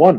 1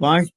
5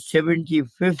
75th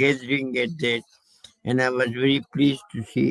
gathering at that, and I was very pleased to see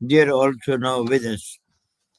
they are also now with us.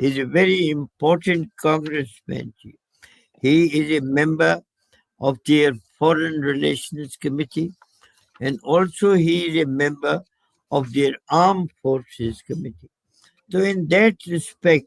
is a very important congressman. He is a member of their Foreign Relations Committee, and also he is a member of their Armed Forces Committee. So in that respect,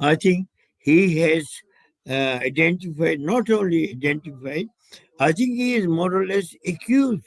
I think he has identified, not only identified, I think he is more or less accused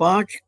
5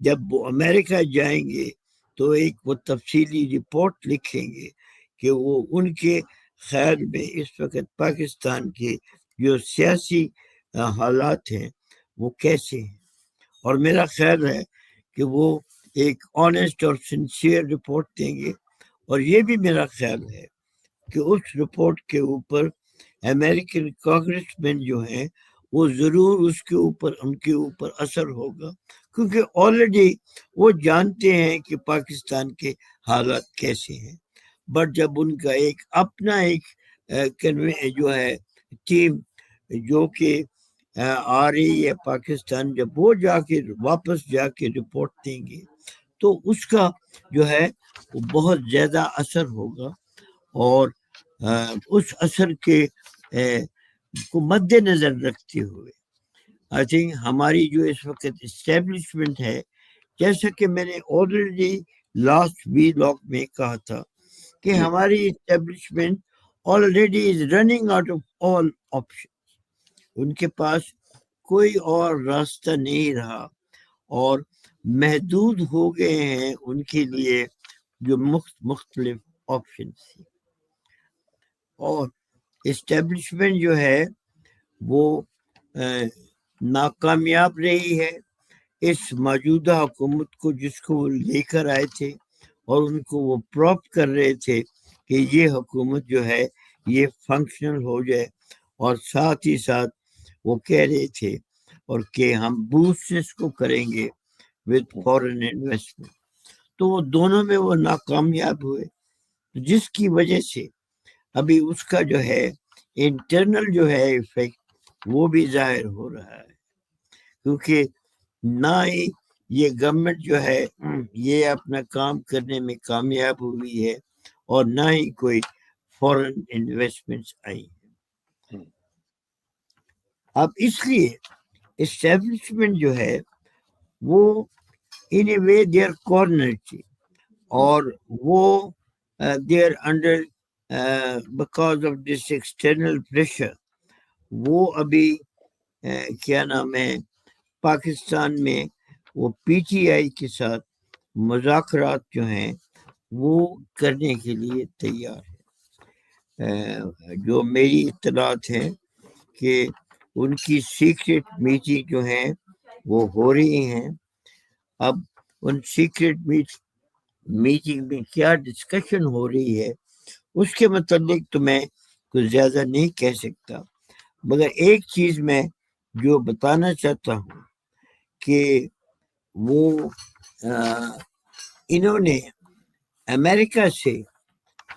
جب وہ امریکہ جائیں گے تو ایک وہ تفصیلی report لکھیں گے کہ وہ ان کے خیال میں اس وقت پاکستان کے جو سیاسی حالات ہیں وہ کیسے ہیں. اور میرا خیال ہے کہ وہ ایک آنیسٹ اور سنسیئر رپورٹ دیں گے. اور یہ بھی میرا خیال ہے کہ اس رپورٹ کے اوپر امریکن کانگریس مین جو ہیں وہ ضرور اس کے اوپر ان کے اوپر اثر ہوگا، کیونکہ آلریڈی وہ جانتے ہیں کہ پاکستان کے حالات کیسے ہیں. بٹ جب ان کا ایک اپنا ایک جو ہے ٹیم جو کہ آ رہی ہے پاکستان، جب وہ جا کے واپس جا کے رپورٹ دیں گے تو اس کا جو ہے وہ بہت زیادہ اثر ہوگا. اور اس اثر کے کو مد نظر رکھتے ہوئے آئی تھنک ہماری جو اس وقت اسٹیبلشمنٹ ہے، جیسا کہ میں نے آلریڈی لاسٹ ویلاگ میں کہا تھا کہ ہماری establishment already is running out of all option. ان کے پاس کوئی اور راستہ نہیں رہا اور محدود ہو گئے ہیں ان کے لیے جو مختلف آپشن تھے. اور اسٹیبلشمنٹ جو ہے وہ ناکامیاب رہی ہے اس موجودہ حکومت کو، جس کو وہ لے کر آئے تھے اور ان کو وہ پروپ کر رہے تھے کہ یہ حکومت جو ہے یہ فنکشنل ہو جائے. اور ساتھ ہی ساتھ وہ کہہ رہے تھے اور کہ ہم بوسٹس کو کریں گے وتھ فورن انویسٹمنٹ. تو وہ دونوں میں وہ ناکامیاب ہوئے، جس کی وجہ سے ابھی اس کا جو ہے انٹرنل جو ہے ایفیکٹ وہ بھی ظاہر ہو رہا ہے، کیونکہ نہ ہی یہ گورنمنٹ جو ہے یہ اپنا کام کرنے میں کامیاب ہوئی ہے اور نہ ہی کوئی فورن انویسٹمنٹس آئی ہیں. اب اس لیے اسٹیبلشمنٹ جو ہے وہ ان اے وے دے آر کارنرڈ تھی، اور وہ they are under because of this external pressure وہ ابھی کیا نام ہے پاکستان میں وہ پی ٹی آئی کے ساتھ مذاکرات جو ہیں وہ کرنے کے لیے تیار ہے. جو میری اطلاعات ہیں کہ ان کی سیکرٹ میٹنگ جو ہیں وہ ہو رہی ہیں. اب ان سیکرٹ میٹنگ میں کیا ڈسکشن ہو رہی ہے اس کے متعلق تو میں کچھ زیادہ نہیں کہہ سکتا، مگر ایک چیز میں جو بتانا چاہتا ہوں کہ وہ انہوں نے امریکہ سے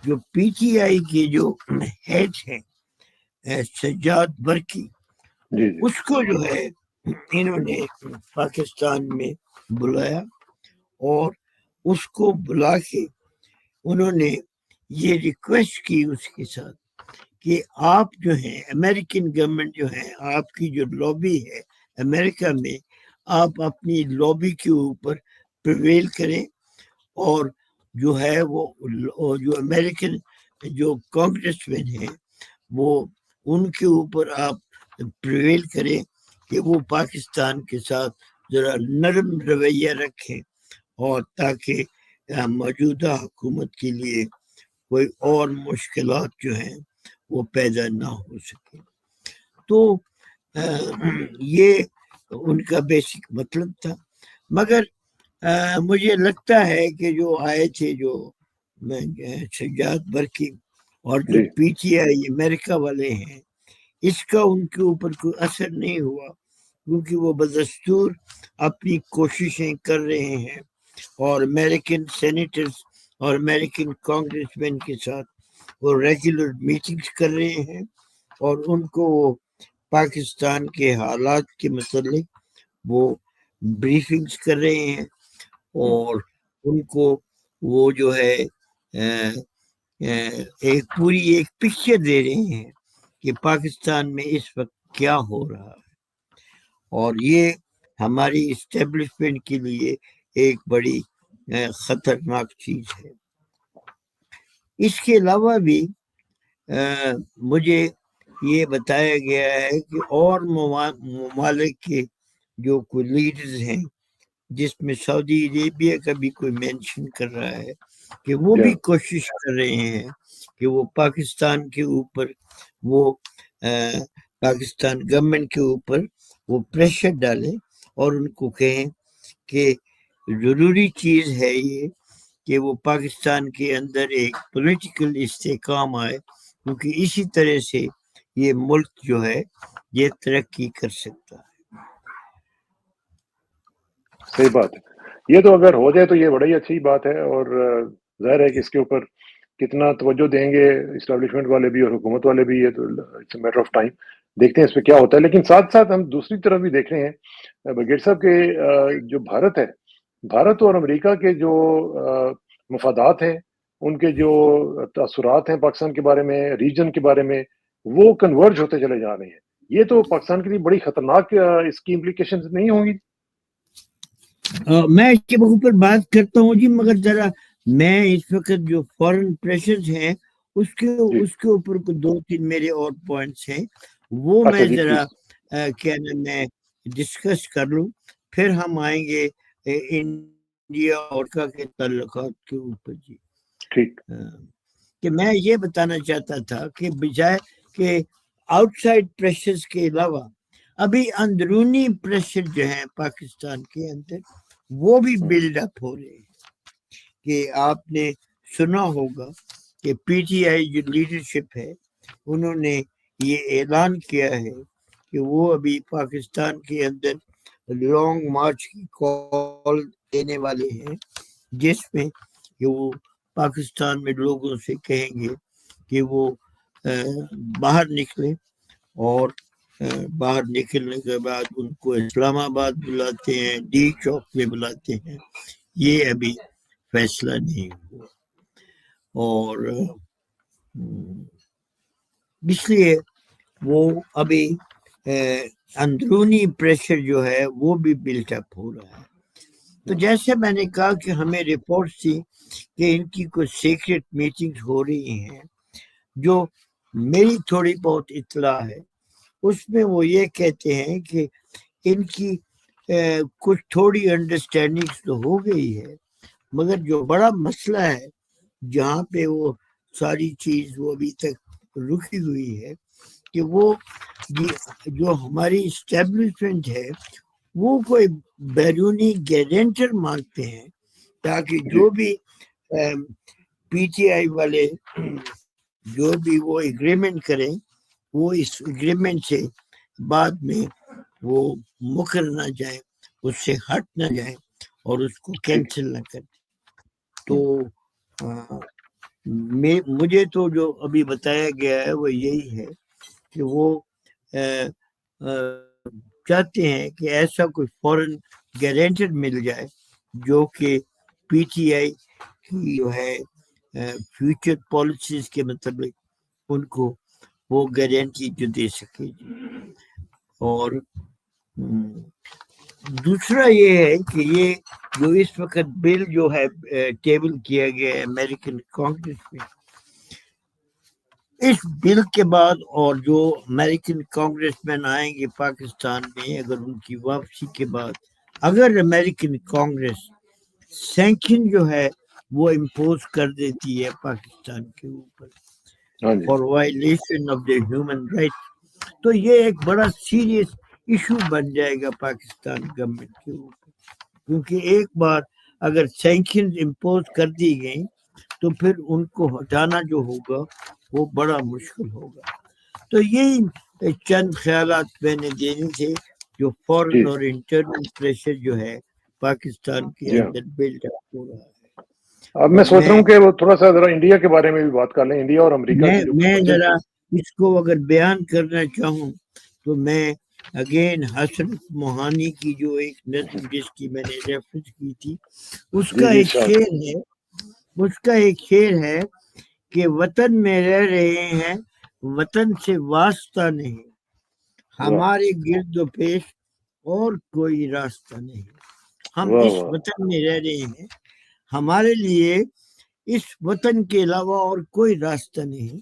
جو پی ٹی آئی کے جو ہیڈ ہیں سجاد برقی، اس کو جو ہے انہوں نے پاکستان میں بلایا اور اس کو بلا کے انہوں نے یہ ریکویسٹ کی اس کے ساتھ کہ آپ جو ہیں امریکن گورنمنٹ جو ہے آپ کی جو لابی ہے امریکہ میں، آپ اپنی لابی کے اوپر پریویل کریں اور جو ہے وہ جو امریکن جو کانگریس مین ہیں وہ ان کے اوپر آپ پریویل کریں کہ وہ پاکستان کے ساتھ ذرا نرم رویہ رکھیں اور تاکہ موجودہ حکومت کے لیے کوئی اور مشکلات جو ہیں وہ پیدا نہ ہو سکے. تو یہ ان کا بیسک مطلب تھا. مگر مجھے لگتا ہے کہ جو آئے تھے جو سجاد برقی اور جو پی ٹی آئی امریکہ والے ہیں، اس کا ان کے اوپر کوئی اثر نہیں ہوا، کیونکہ وہ بدستور اپنی کوششیں کر رہے ہیں اور امریکن سینیٹرز اور امریکن کانگریس مین کے ساتھ وہ ریگولر میٹنگز کر رہے ہیں اور ان کو وہ پاکستان کے حالات کے متعلق وہ بریفنگز کر رہے ہیں اور ان کو وہ جو ہے ایک پوری ایک پکچر دے رہے ہیں کہ پاکستان میں اس وقت کیا ہو رہا ہے. اور یہ ہماری اسٹیبلشمنٹ کے لیے ایک بڑی خطرناک چیز ہے. اس کے علاوہ بھی مجھے یہ بتایا گیا ہے کہ اور ممالک کے جو کوئی لیڈرز ہیں جس میں سعودی عربیہ کا بھی کوئی مینشن کر رہا ہے کہ وہ بھی کوشش کر رہے ہیں کہ وہ پاکستان کے اوپر وہ پاکستان گورنمنٹ کے اوپر وہ پریشر ڈالیں اور ان کو کہیں کہ ضروری چیز ہے یہ کہ وہ پاکستان کے اندر ایک پولیٹیکل استحکام آئے، کیونکہ اسی طرح سے یہ ملک جو ہے یہ ترقی کر سکتا ہے۔ صحیح بات ہے، یہ تو اگر ہو جائے تو یہ بڑی اچھی بات ہے، اور ظاہر ہے کہ اس کے اوپر کتنا توجہ دیں گے اسٹیبلشمنٹ والے بھی اور حکومت والے بھی، یہ تو it's a matter of time, دیکھتے ہیں اس پہ کیا ہوتا ہے۔ لیکن ساتھ ساتھ ہم دوسری طرف بھی دیکھ رہے ہیں بگیٹ صاحب کے جو بھارت اور امریکہ کے جو مفادات ہیں، ان کے جو تاثرات ہیں پاکستان کے بارے میں، ریجن کے بارے میں، وہ کنورج ہوتے چلے جا رہے ہیں۔ یہ تو پاکستان کے لیے بڑی خطرناک اس کی امپلیکیشنز نہیں ہوں گی؟ میں اس کے اوپر بات کرتا ہوں جی، مگر ذرا میں اس وقت جو فورن پریشرز ہیں اس کے اوپر دو تین میرے اور پوائنٹس ہیں، وہ میں ذرا کیا میں ڈسکس کر لوں، پھر ہم آئیں گے انڈیا اور کے تعلقات کے اوپر۔ جی ٹھیک، کہ میں یہ بتانا چاہتا تھا کہ بجائے کہ آؤٹ سائڈ پریشرز کے علاوہ ابھی اندرونی پریشر جو ہیں پاکستان کے اندر وہ بھی بلڈ اپ ہو رہے ہیں، کہ آپ نے سنا ہوگا کہ پی ٹی آئی جو لیڈرشپ ہے انہوں نے یہ اعلان کیا ہے کہ وہ ابھی پاکستان کے اندر لانگ مارچ کی کال دینے والے ہیں، جس میں کہ وہ پاکستان میں لوگوں سے کہیں گے کہ وہ باہر نکلیں، اور باہر نکلنے کے بعد ان کو اسلام آباد بلاتے ہیں، ڈی چوک میں بلاتے ہیں، یہ ابھی فیصلہ نہیں ہوا، اور اس لیے وہ ابھی اندرونی پریشر جو ہے وہ بھی بلٹ اپ ہو رہا ہے۔ تو جیسے میں نے کہا کہ ہمیں رپورٹ تھی کہ ان کی کچھ سیکرٹ میٹنگ ہو رہی ہیں، جو میری تھوڑی بہت اطلاع ہے اس میں وہ یہ کہتے ہیں کہ ان کی کچھ تھوڑی انڈرسٹینڈنگ تو ہو گئی ہے، مگر جو بڑا مسئلہ ہے جہاں پہ وہ ساری چیز وہ ابھی تک رکی ہوئی ہے کہ وہ جو ہماری اسٹیبلشمنٹ ہے وہ کوئی بیرونی گارنٹر مانگتے ہیں، تاکہ جو بھی پی ٹی آئی والے جو بھی وہ ایگریمنٹ کریں وہ اس ایگریمنٹ سے بعد میں وہ مکر نہ جائے، اس سے ہٹ نہ جائے اور اس کو کینسل نہ کرے۔ تو مجھے تو جو ابھی بتایا گیا ہے وہ یہی ہے کہ وہ چاہتے ہیں کہ ایسا کوئی فورن گارنٹر مل جائے جو کہ پی ٹی آئی کی جو ہے فیوچر پالیسیز کے مطابق ان کو وہ گارنٹی جو دے سکے۔ اور دوسرا یہ ہے کہ یہ جو اس وقت بل جو ہے ٹیبل کیا گیا ہے امریکن کانگریس میں، اس بل کے بعد اور جو امریکن کانگریس مین آئیں گے پاکستان میں، اگر ان کی واپسی کے بعد اگر امریکن کانگریس سینکشن جو ہے وہ امپوز کر دیتی ہے پاکستان کے اوپر for violation of the human right, تو یہ ایک بڑا سیریس ایشو بن جائے گا پاکستان گورنمنٹ کے اوپر، کیونکہ ایک بار اگر سینکشن امپوز کر دی گئی تو پھر ان کو ہٹانا جو ہوگا وہ بڑا مشکل ہوگا۔ تو یہی چند خیالات میں نے دینے تھے جو فورن اور انٹرنل پریشر جو ہے پاکستان کے اندر بلڈ اپ ہو رہا ہے۔ اب میں سوچ رہا ہوں کہ وہ تھوڑا سا ذرا انڈیا کے بارے میں بھی بات کر لیں، انڈیا اور امریکہ کی جو میں ذرا اس کو اگر بیان کرنا چاہوں تو میں اگین حسن موہانی کی جو ایک نظم جس کی میں نے ریفرنس کی تھی اس کا ایک شعر ہے کہ وطن میں رہ رہے ہیں وطن سے واسطہ نہیں، ہمارے گرد و پیش اور کوئی راستہ نہیں، ہم اس وطن میں رہ رہے ہیں، ہمارے لیے اس وطن کے علاوہ اور کوئی راستہ نہیں،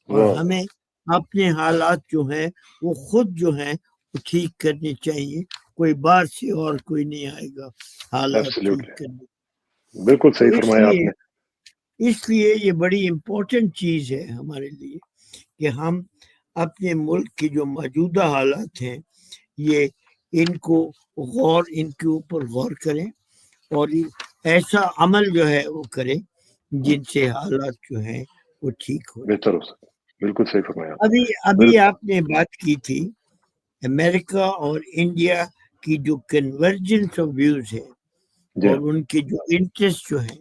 اور ہمیں اپنے حالات جو ہیں وہ خود جو ہیں وہ ٹھیک کرنے چاہیے، کوئی باہر سے اور کوئی نہیں آئے گا حالات ٹھیک Absolutely. کرنے. بالکل تو صحیح اس فرمایا آپ لیے نے. اس لیے یہ بڑی امپورٹنٹ چیز ہے ہمارے لیے کہ ہم اپنے ملک کی جو موجودہ حالات ہیں یہ ان کو ان کے اوپر غور کریں اور ایسا عمل جو ہے وہ کریں جن سے حالات جو ہیں وہ ٹھیک ہو. بہتر ہو سکتا. بالکل صحیح فرمایا آپ. ابھی آپ نے بات کی تھی امریکہ اور انڈیا کی جو کنورجنس آف ویوز ہے جی اور ان کے جو انٹرسٹ جو ہیں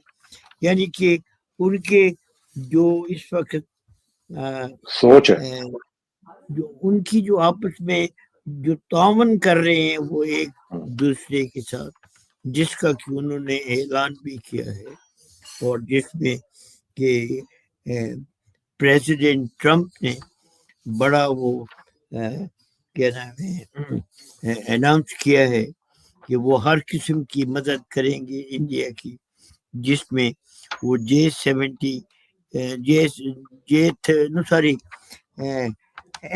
یعنی کہ ان کے جو اس وقت سوچ ہے. جو ان کی جو آپس میں جو تعاون کر رہے ہیں وہ ایک دوسرے کے ساتھ جس کا کہ انہوں نے اعلان بھی کیا ہے اور جس میں کہ پریزیڈنٹ ٹرمپ نے بڑا وہ کیا نام ہے اناؤنس کیا ہے کہ وہ ہر قسم کی مدد کریں گے انڈیا کی جس میں وہ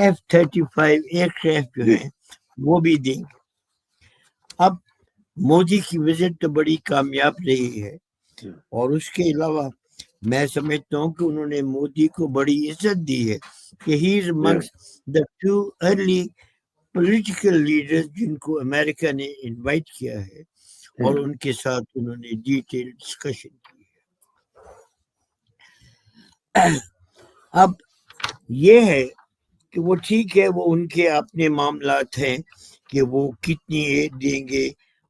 F-35 ایئر کرافٹ جو ہیں وہ بھی دیں گے. اب مودی کی وزٹ تو بڑی کامیاب رہی ہے اور اس کے علاوہ میں سمجھتا ہوں کہ انہوں نے مودی کو بڑی عزت دی ہے کہ ہی از amongst the few early political leader جن کو امریکہ نے انوائٹ کیا ہے اور ان کے ساتھ انہوں نے ڈیٹیل ڈسکشن کی ہے. اب یہ ہے کہ وہ ٹھیک ہے وہ ان کے اپنے معاملات ہیں کہ وہ کتنی ایڈ دیں گے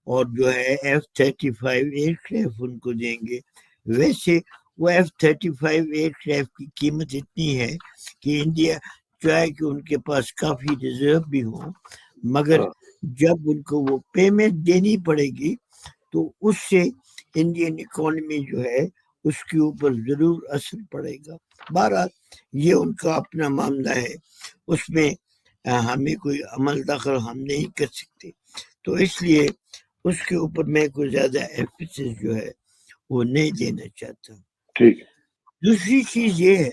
اور جو ہے F-35 ایئر کرافٹ ان کو دیں گے. ویسے وہ F-35 ایئر کرافٹ کی قیمت اتنی ہے کہ انڈیا چاہے کہ ان کے پاس کافی ریزرو بھی ہوں مگر جب ان کو وہ پیمنٹ دینی پڑے گی تو اس سے انڈین اکانومی جو ہے اس کے اوپر ضرور اثر پڑے گا. بہرحال یہ ان کا اپنا معاملہ ہے اس میں ہمیں کوئی عمل دخل ہم نہیں کر سکتے تو اس لیے اس کے اوپر میں کوئی زیادہ ایمفیسس جو ہے وہ نہیں دینا چاہتا. دوسری چیز یہ ہے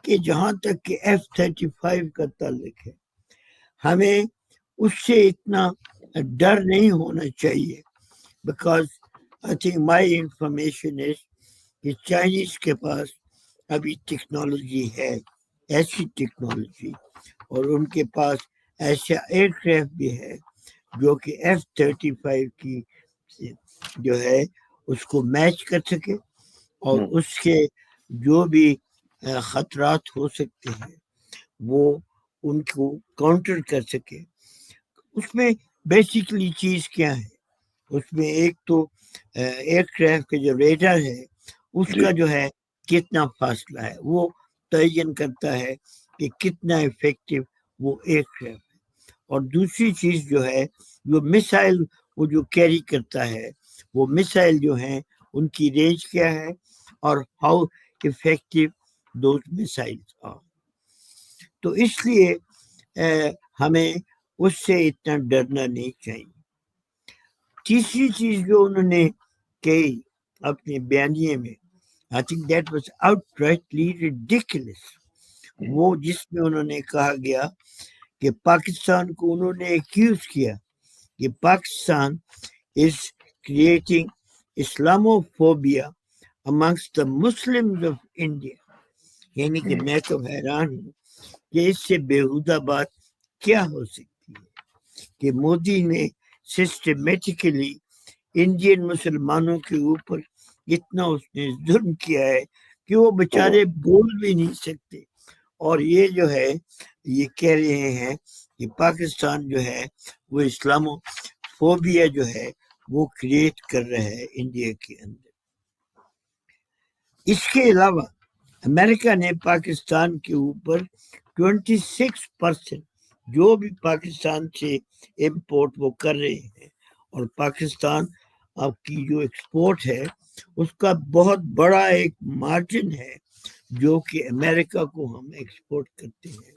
کہ جہاں تک کہ F-35 کا تعلق ہے ہمیں اس سے اتنا ڈر نہیں ہونا چاہیے because I think my information is کہ چائنیز کے پاس ابھی ٹیکنالوجی ہے ایسی ٹیکنالوجی اور ان کے پاس ایسا ایئر کرافٹ بھی ہے جو کہ F-35 کی جو ہے اس کو میچ کر سکے اور اس کے جو بھی خطرات ہو سکتے ہیں وہ ان کو کاؤنٹر کر سکے. اس میں بیسیکلی چیز کیا ہے اس میں ایک تو ایئر کرافٹ کا جو ریڈر ہے اس کا جو ہے کتنا فاصلہ ہے وہ تعین کرتا ہے کہ کتنا افیکٹو وہ ایئر کرافٹ ہے. اور دوسری چیز جو ہے جو میسائل وہ جو کیری کرتا ہے وہ میسائل جو ہیں ان کی رینج کیا ہے اور ہاؤ افیکٹو دوز میسائلز آر. تو اس لیے ہمیں اس سے اتنا ڈرنا نہیں چاہیے. تیسری چیز جو انہوں نے کہی اپنے بیانیے میں I think that was outrightly ridiculous. وہ جس میں انہوں نے کہا گیا کہ پاکستان کو انہوں نے ایکیوز کیا کہ Pakistan is creating Islamophobia amongst the Muslims of India. یعنی کہ میں تو حیران ہوں کہ اس سے بےہودہ بات کیا ہو سکتی ہے کہ مودی نے سسٹمیٹیکلی انڈین مسلمانوں کے اوپر اتنا اس نے ظلم کیا ہے کہ وہ بیچارے بول بھی نہیں سکتے اور یہ جو ہے یہ کہہ رہے ہیں کہ پاکستان جو ہے وہ اسلامو فوبیا جو ہے وہ کریٹ کر رہا ہے انڈیا کے اندر. اس کے علاوہ امریکہ نے پاکستان کے اوپر 26% جو بھی پاکستان سے امپورٹ وہ کر رہے ہیں اور پاکستان آپ کی جو ایکسپورٹ ہے اس کا بہت بڑا ایک مارجن ہے جو کہ امریکہ کو ہم ایکسپورٹ کرتے ہیں.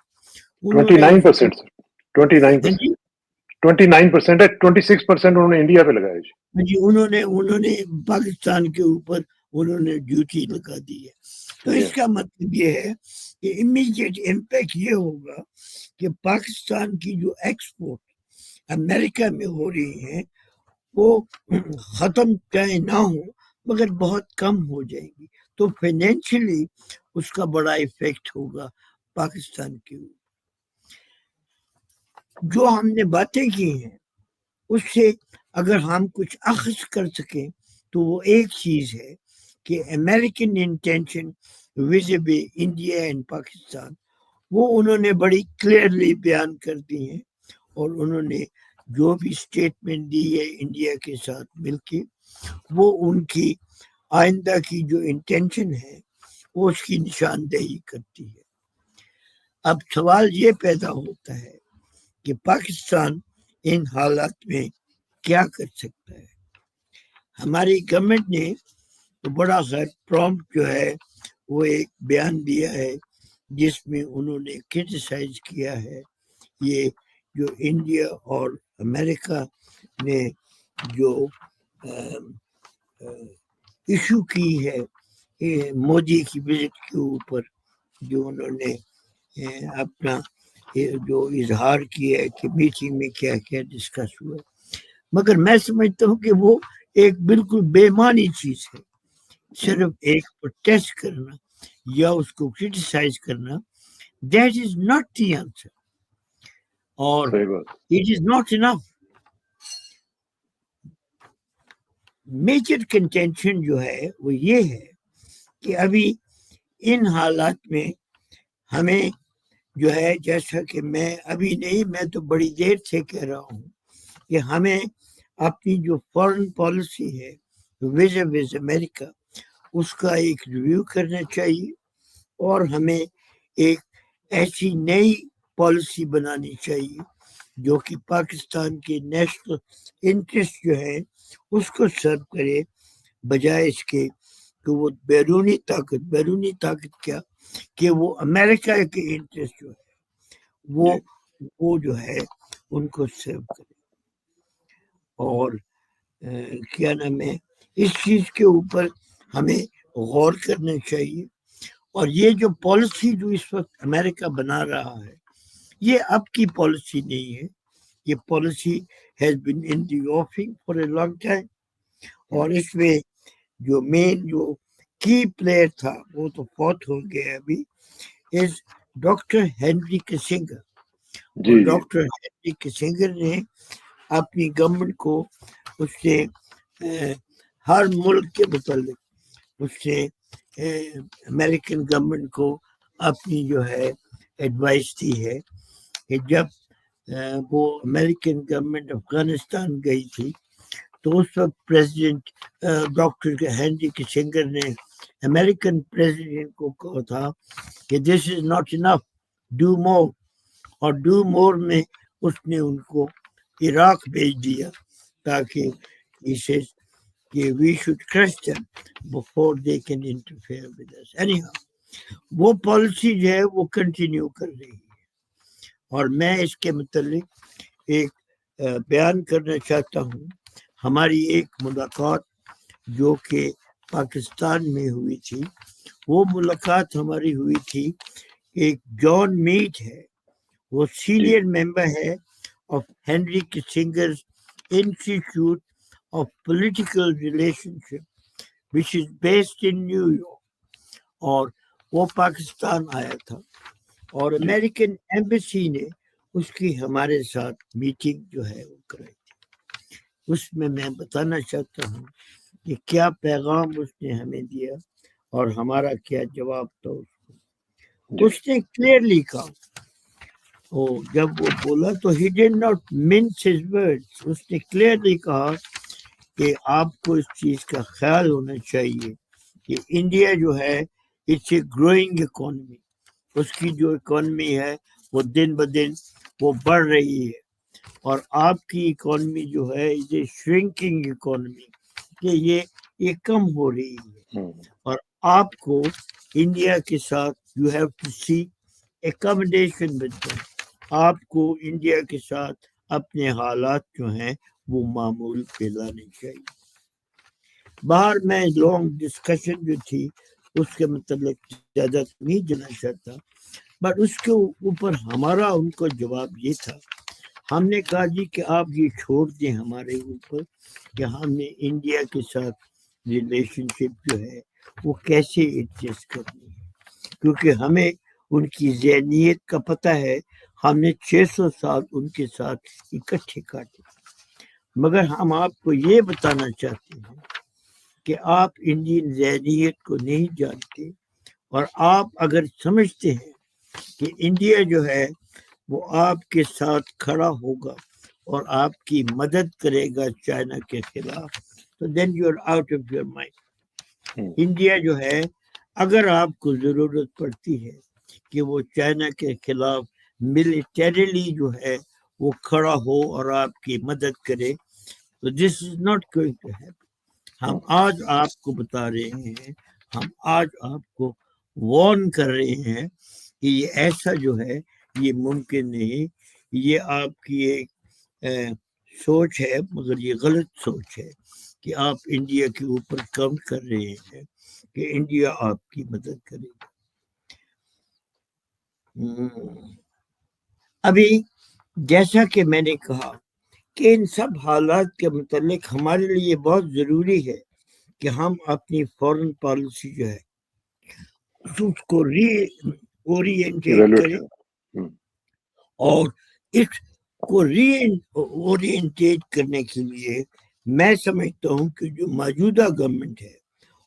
29% 29% ہے 26% انہوں نے انڈیا پہ لگایا جی انہوں نے پاکستان کے اوپر انہوں نے ڈیوٹی لگا دی ہے. تو اس کا مطلب یہ ہے کہ امیڈیٹ امپیکٹ یہ ہوگا کہ پاکستان کی جو ایکسپورٹ امریکہ میں ہو رہی ہیں وہ ختم چاہے نہ ہو مگر بہت کم ہو جائے گی، تو فائنینشلی اس کا بڑا ایفیکٹ ہوگا پاکستان کے اوپر۔ جو ہم نے باتیں کی ہیں اس سے اگر ہم کچھ اخذ کر سکیں تو وہ ایک چیز ہے کہ American intention vis-à-vis India and Pakistan وہ انہوں نے بڑی کلیئرلی بیان کر دی ہیں، اور انہوں نے جو بھی اسٹیٹمنٹ دی ہے انڈیا کے ساتھ مل کے وہ ان کی آئندہ کی جو انٹینشن ہے وہ اس کی نشاندہی کرتی ہے۔ اب سوال یہ پیدا ہوتا ہے کہ پاکستان ان حالات میں کیا کر سکتا ہے۔ ہماری گورنمنٹ نے بڑا خیر پرومپٹ جو ہے وہ ایک بیان دیا ہے جس میں انہوں نے کرٹیسائز کیا ہے یہ جو انڈیا اور امریکہ نے جو ایشو کی ہے مودی کی وزٹ کے اوپر، جو انہوں نے اپنا جو اظہار کیا ہے کہ میٹنگ میں کیا کیا ڈسکس ہوا، مگر میں سمجھتا ہوں کہ وہ ایک بالکل بے معنی چیز ہے۔ صرف ایک پروٹیسٹ کرنا یا اس کو کرٹیسائز کرنا that is not the answer, اور it is not enough. Major contention جو ہے وہ یہ ہے کہ ابھی ان حالات میں ہمیں جو ہے، جیسا کہ میں ابھی نہیں، میں تو بڑی دیر سے کہہ رہا ہوں کہ ہمیں اپنی جو فارن پالیسی ہے وز امریکہ اس کا ایک ریویو کرنا چاہیے، اور ہمیں ایک ایسی نئی پالیسی بنانی چاہیے جو کہ پاکستان کے نیشنل انٹرسٹ جو ہے اس کو سرو کرے، بجائے اس کے کہ وہ بیرونی طاقت کیا کہ وہ امریکہ کے انٹرسٹ جو ہے وہ جو ہے ان کو سرو کرے۔ اور کیا نام ہے، اس چیز کے اوپر ہمیں غور کرنا چاہیے، اور یہ جو پالیسی جو اس وقت امریکہ بنا رہا ہے یہ اب کی پالیسی نہیں ہے، یہ policy has been in the offing for a long time, اور اس میں جو مین جو کی پلیئر تھا وہ تو فوت ہو گیا ابھی، از ڈاکٹر ہینری کسنگر۔ اور ڈاکٹر ہینری کسنگر نے اپنی گورنمنٹ کو اس سے ہر ملک کے متعلق اس سے امریکن گورنمنٹ کو اپنی جو ہے ایڈوائس دی ہے کہ جب وہ امریکن گورنمنٹ افغانستان گئی تھی تو اس وقت پریزیڈنٹ ڈاکٹر ہینری کسنگر نے امریکن پریزیڈنٹ کو کہا تھا کہ دس is not enough, do more, اور ڈو مور میں اس نے ان کو عراق بھیج دیا تاکہ کہ we should crush them before they can interfere with us. Anyhow, وہ پالیسی جو ہے وہ کنٹینیو کر رہی ہے، اور میں اس کے متعلق ایک بیان کرنا چاہتا ہوں۔ ہماری ایک ملاقات جو کہ پاکستان میں ہوئی تھی، وہ ملاقات ہماری ہوئی تھی ایک جان میٹ ہے، وہ سینئر ممبر ہے of Henry Kissinger's institute of political relationship which is based in New York، اور وہ پاکستان آیا تھا، اور امریکن ایمبیسی نے اس کی ہمارے ساتھ میٹنگ جو ہے وہ کرائی تھی۔ اس میں بتانا چاہتا ہوں کہ کیا پیغام اس نے ہمیں دیا اور ہمارا کیا جواب تھا اس کو۔ اس نے کلیئرلی کہا، جب وہ بولا تو he did not mince his words، اس نے کلیئرلی کہا کہ آپ کو اس چیز کا خیال ہونا چاہیے کہ انڈیا جو ہے اٹس اے گروئنگ اکانومی، اس کی جو اکانومی ہے وہ دن بدن وہ بڑھ رہی ہے، اور آپ کی اکانومی جو ہے از اے شرنکنگ اکانومی، کہ یہ کم ہو رہی ہے، اور آپ کو انڈیا کے ساتھ you have to see accommodation with them, آپ کو انڈیا کے ساتھ اپنے حالات جو ہیں وہ معمول پہ لانے چاہیے۔ باہر میں لانگ ڈسکشن جو تھی اس کے متعلق زیادہ نہیں جانا چاہتا، بٹ اس کے اوپر ہمارا ان کو جواب یہ تھا ہم نے کہا جی کہ آپ یہ چھوڑ دیں ہمارے اوپر کہ ہم نے انڈیا کے ساتھ ریلیشن شپ جو ہے وہ کیسے ایڈجسٹ کرنی ہے، کیونکہ ہمیں ان کی ذہنیت کا پتہ ہے، ہم نے 600 سال ان کے ساتھ اکٹھے کاٹے، مگر ہم آپ کو یہ بتانا چاہتے ہیں کہ آپ انڈین ذہنیت کو نہیں جانتے، اور آپ اگر سمجھتے ہیں کہ انڈیا جو ہے وہ آپ کے ساتھ کھڑا ہوگا اور آپ کی مدد کرے گا چائنا کے خلاف، تو then you are out of your mind. India جو ہے اگر آپ کو ضرورت پڑتی ہے کہ وہ چائنا کے خلاف ملیٹریلی جو ہے وہ کھڑا ہو اور آپ کی مدد کرے، تو this is not going to happen. ہم آج آپ کو بتا رہے ہیں، ہم آج آپ کو وارن کر رہے ہیں کہ یہ ایسا جو ہے یہ ممکن نہیں، یہ آپ کی ایک سوچ ہے، مگر یہ غلط سوچ ہے کہ آپ انڈیا کے اوپر کم کر رہے ہیں کہ انڈیا آپ کی مدد کرے گا۔ ابھی جیسا کہ میں نے کہا کہ ان سب حالات کے متعلق ہمارے لیے بہت ضروری ہے کہ ہم اپنی فورن پالیسی جو ہے اس کو ری اورینٹیٹ کریں، اور اس کو ری اورینٹیٹ کرنے کے لیے میں سمجھتا ہوں کہ جو موجودہ گورنمنٹ ہے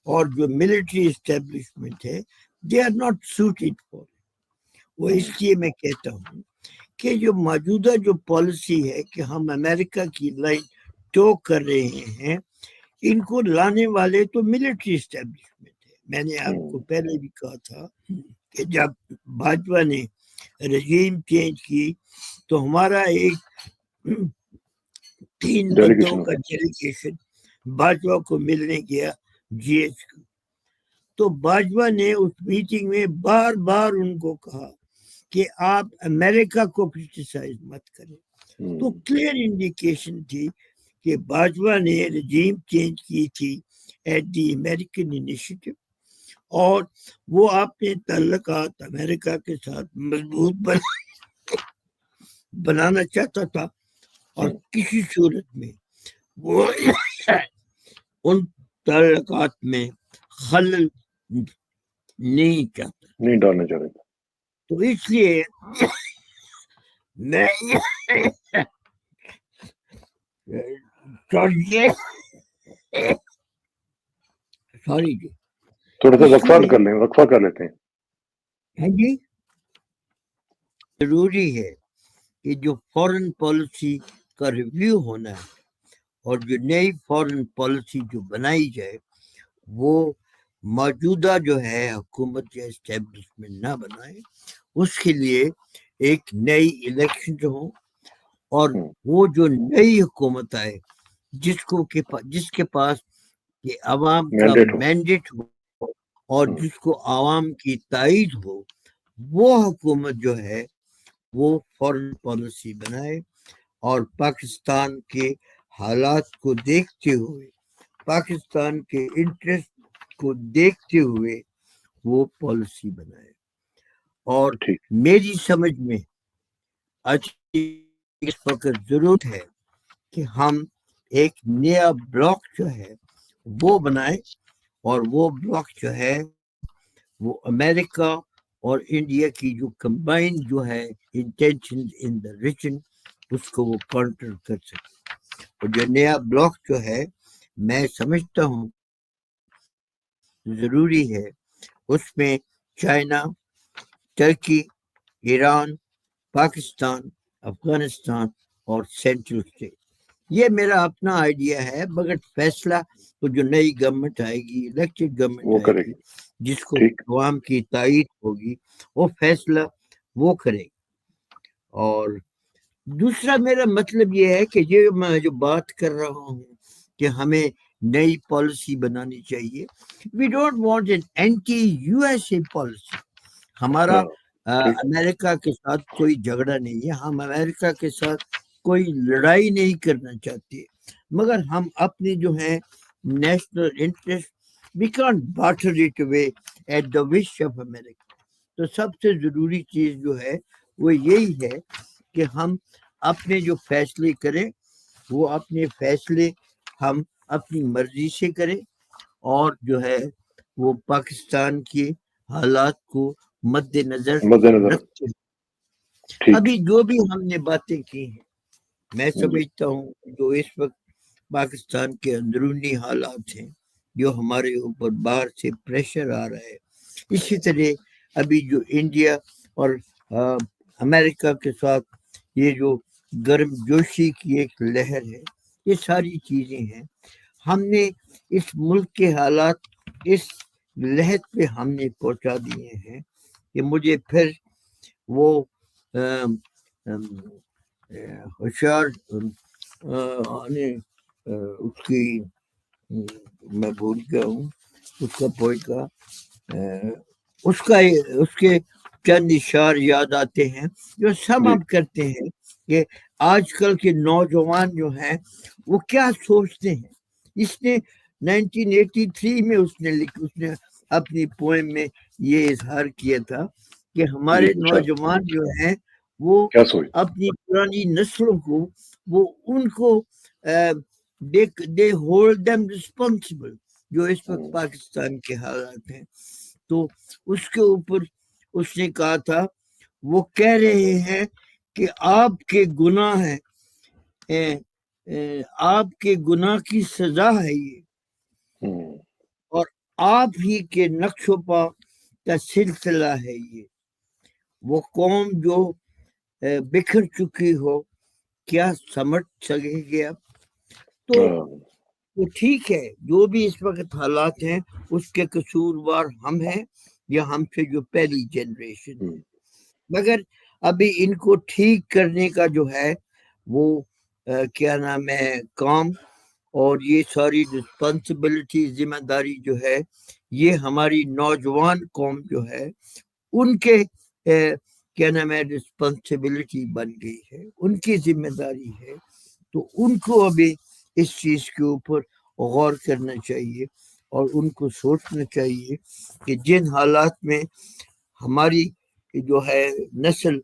اور جو ملٹری اسٹیبلشمنٹ ہے they are not suited for, وہ اس لیے میں کہتا ہوں کہ جو موجودہ جو پالیسی ہے کہ ہم امریکہ کی لائن ٹو کر رہے ہیں، ان کو لانے والے تو ملٹری اسٹیبلشمنٹ ہے۔ میں نے آپ کو پہلے بھی کہا تھا کہ جب بھاجپا نے رجیم چینج کی تو ہمارا ایک 3 بندوں کا ڈیلیگیشن بھاجپا کو ملنے گیا جی ایچ کو، تو بھاجپا نے اس میٹنگ میں بار بار ان کو کہا کہ آپ امریکہ کو کرٹیسائز مت کریں، تو کلیئر انڈیکیشن تھی کہ بھاجپا نے رجیم چینج کی تھی ایٹ دی امریکن انیشیٹو، اور وہ اپنے تعلقات امریکہ کے ساتھ مضبوط بنانا چاہتا تھا، اور کسی صورت میں وہ ان تعلقات میں خلل نہیں چاہتا، نہیں ڈالنا چاہتا تھا۔ تو اس لیے میں سوری جی تھوڑا سا وقفہ کر لیتے ہیں۔ ہاں جی، ضروری ہے کہ جو فورن پالیسی کا ریویو ہونا ہے اور جو نئی فورن پالیسی جو بنائی جائے وہ موجودہ جو ہے حکومت یا اسٹیبلشمنٹ نہ بنائے، اس کے لیے ایک نئی الیکشن ہو، اور وہ جو نئی حکومت آئے جس کے پاس کہ عوام کا مینڈیٹ ہو اور جس کو عوام کی تائید ہو، وہ حکومت جو ہے وہ فورن پالیسی بنائے، اور پاکستان کے حالات کو دیکھتے ہوئے، پاکستان کے انٹرسٹ کو دیکھتے ہوئے وہ پالیسی بنائے۔ اور میری سمجھ میں آج اس وقت ضرورت ہے کہ ہم ایک نیا بلاک جو ہے وہ بنائیں، اور وہ بلاک جو ہے وہ امریکہ اور انڈیا کی جو کمبائن جو ہے انٹینشن ان دا ریجن، اس کو وہ کانٹر کر سکے۔ اور جو نیا بلاک جو ہے میں سمجھتا ہوں ضروری ہے، اس میں چائنا، ترکی، ایران، پاکستان، افغانستان اور سینٹرل اسٹیٹ، یہ میرا اپنا آئیڈیا ہے، مگر فیصلہ تو جو نئی گورنمنٹ آئے گی، الیکٹڈ گورنمنٹ آئے گی، جس کو عوام کی تائید ہوگی، وہ فیصلہ وہ کرے گی۔ اور دوسرا میرا مطلب یہ ہے کہ یہ میں جو بات کر رہا ہوں کہ ہمیں نئی پالیسی بنانی چاہیے، we don't want an anti U S A policy. ہمارا امریکہ کے ساتھ کوئی جھگڑا نہیں ہے، ہم امریکہ کے ساتھ کوئی لڑائی نہیں کرنا چاہتے، مگر ہم اپنی جو ہیں national interest we can't barter it away at the wish of America. تو سب سے ضروری چیز جو ہے وہ یہی ہے کہ ہم اپنے جو فیصلے کریں وہ اپنے فیصلے ہم اپنی مرضی سے کریں اور جو ہے وہ پاکستان کے حالات کو مد نظر رکھتے ہیں۔ ابھی جو بھی ہم نے باتیں کی ہیں میں سمجھتا ہوں جو اس وقت پاکستان کے اندرونی حالات ہیں جو ہمارے اوپر باہر سے پریشر آ رہا ہے، اسی طرح ابھی جو انڈیا اور امریکہ کے ساتھ یہ جو گرم جوشی کی ایک لہر ہے، یہ ساری چیزیں ہیں ہم نے اس ملک کے حالات اس لہر پہ ہم نے پہنچا دیے ہیں کہ مجھے پھر وہ ہوشیار اس کی میں بھول گیا ہوں اس کا پوئٹ کا اس کے چند اشعار یاد آتے ہیں جو سم اپ کرتے ہیں کہ آج کل کے نوجوان جو ہیں وہ کیا سوچتے ہیں۔ اس نے 1983 میں اس نے اپنی پوئم میں یہ اظہار کیا تھا کہ ہمارے نوجوان جو ہیں وہ اپنی پرانی نسلوں کو وہ ان کو they hold them responsible جو اس وقت پاکستان کے حالات ہیں۔ تو اس کے اوپر اس نے کہا تھا وہ کہہ رہے ہیں کہ آپ کے گناہ ہیں، آپ کے گناہ کی سزا ہے یہ، اور آپ ہی کے نقش و پا کا سلسلہ ہے یہ، وہ قوم جو بکھر چکی ہو کیا سمٹ سکے گیا۔ تو ٹھیک ہے جو بھی اس وقت حالات ہیں اس کے قصوروار ہم ہیں یا ہم سے جو پہلی جنریشن ہے، مگر ابھی ان کو ٹھیک کرنے کا جو ہے وہ کیا نام ہے کام اور یہ ساری رسپانسبلٹی ذمہ داری جو ہے یہ ہماری نوجوان قوم جو ہے ان کے کیا نام ہے رسپانسبلٹی بن گئی ہے، ان کی ذمہ داری ہے۔ تو ان کو ابھی اس چیز کے اوپر غور کرنا چاہیے اور ان کو سوچنا چاہیے کہ جن حالات میں ہماری جو ہے نسل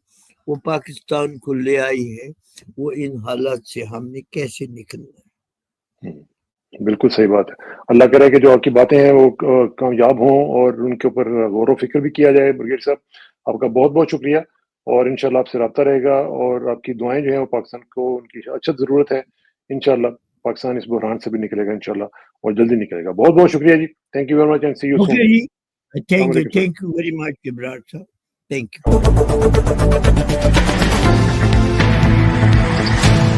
وہ پاکستان کو لے آئی ہے وہ ان حالات سے ہم نے کیسے نکلنا ہے۔ بالکل صحیح بات ہے۔ اللہ کرے کہ جو آپ کی باتیں ہیں وہ کامیاب ہوں اور ان کے اوپر غور و فکر بھی کیا جائے۔ برگیڈ صاحب آپ کا بہت بہت شکریہ اور انشاءاللہ آپ سے رابطہ رہے گا اور آپ کی دعائیں جو ہیں وہ پاکستان کو ان کی اچھا ضرورت ہے۔ انشاءاللہ پاکستان اس بحران سے بھی نکلے گا انشاءاللہ اور جلدی نکلے گا۔ بہت بہت شکریہ جی، thank you very much and see you soon. Thank you very much Abrar صاحب، تھینک یو۔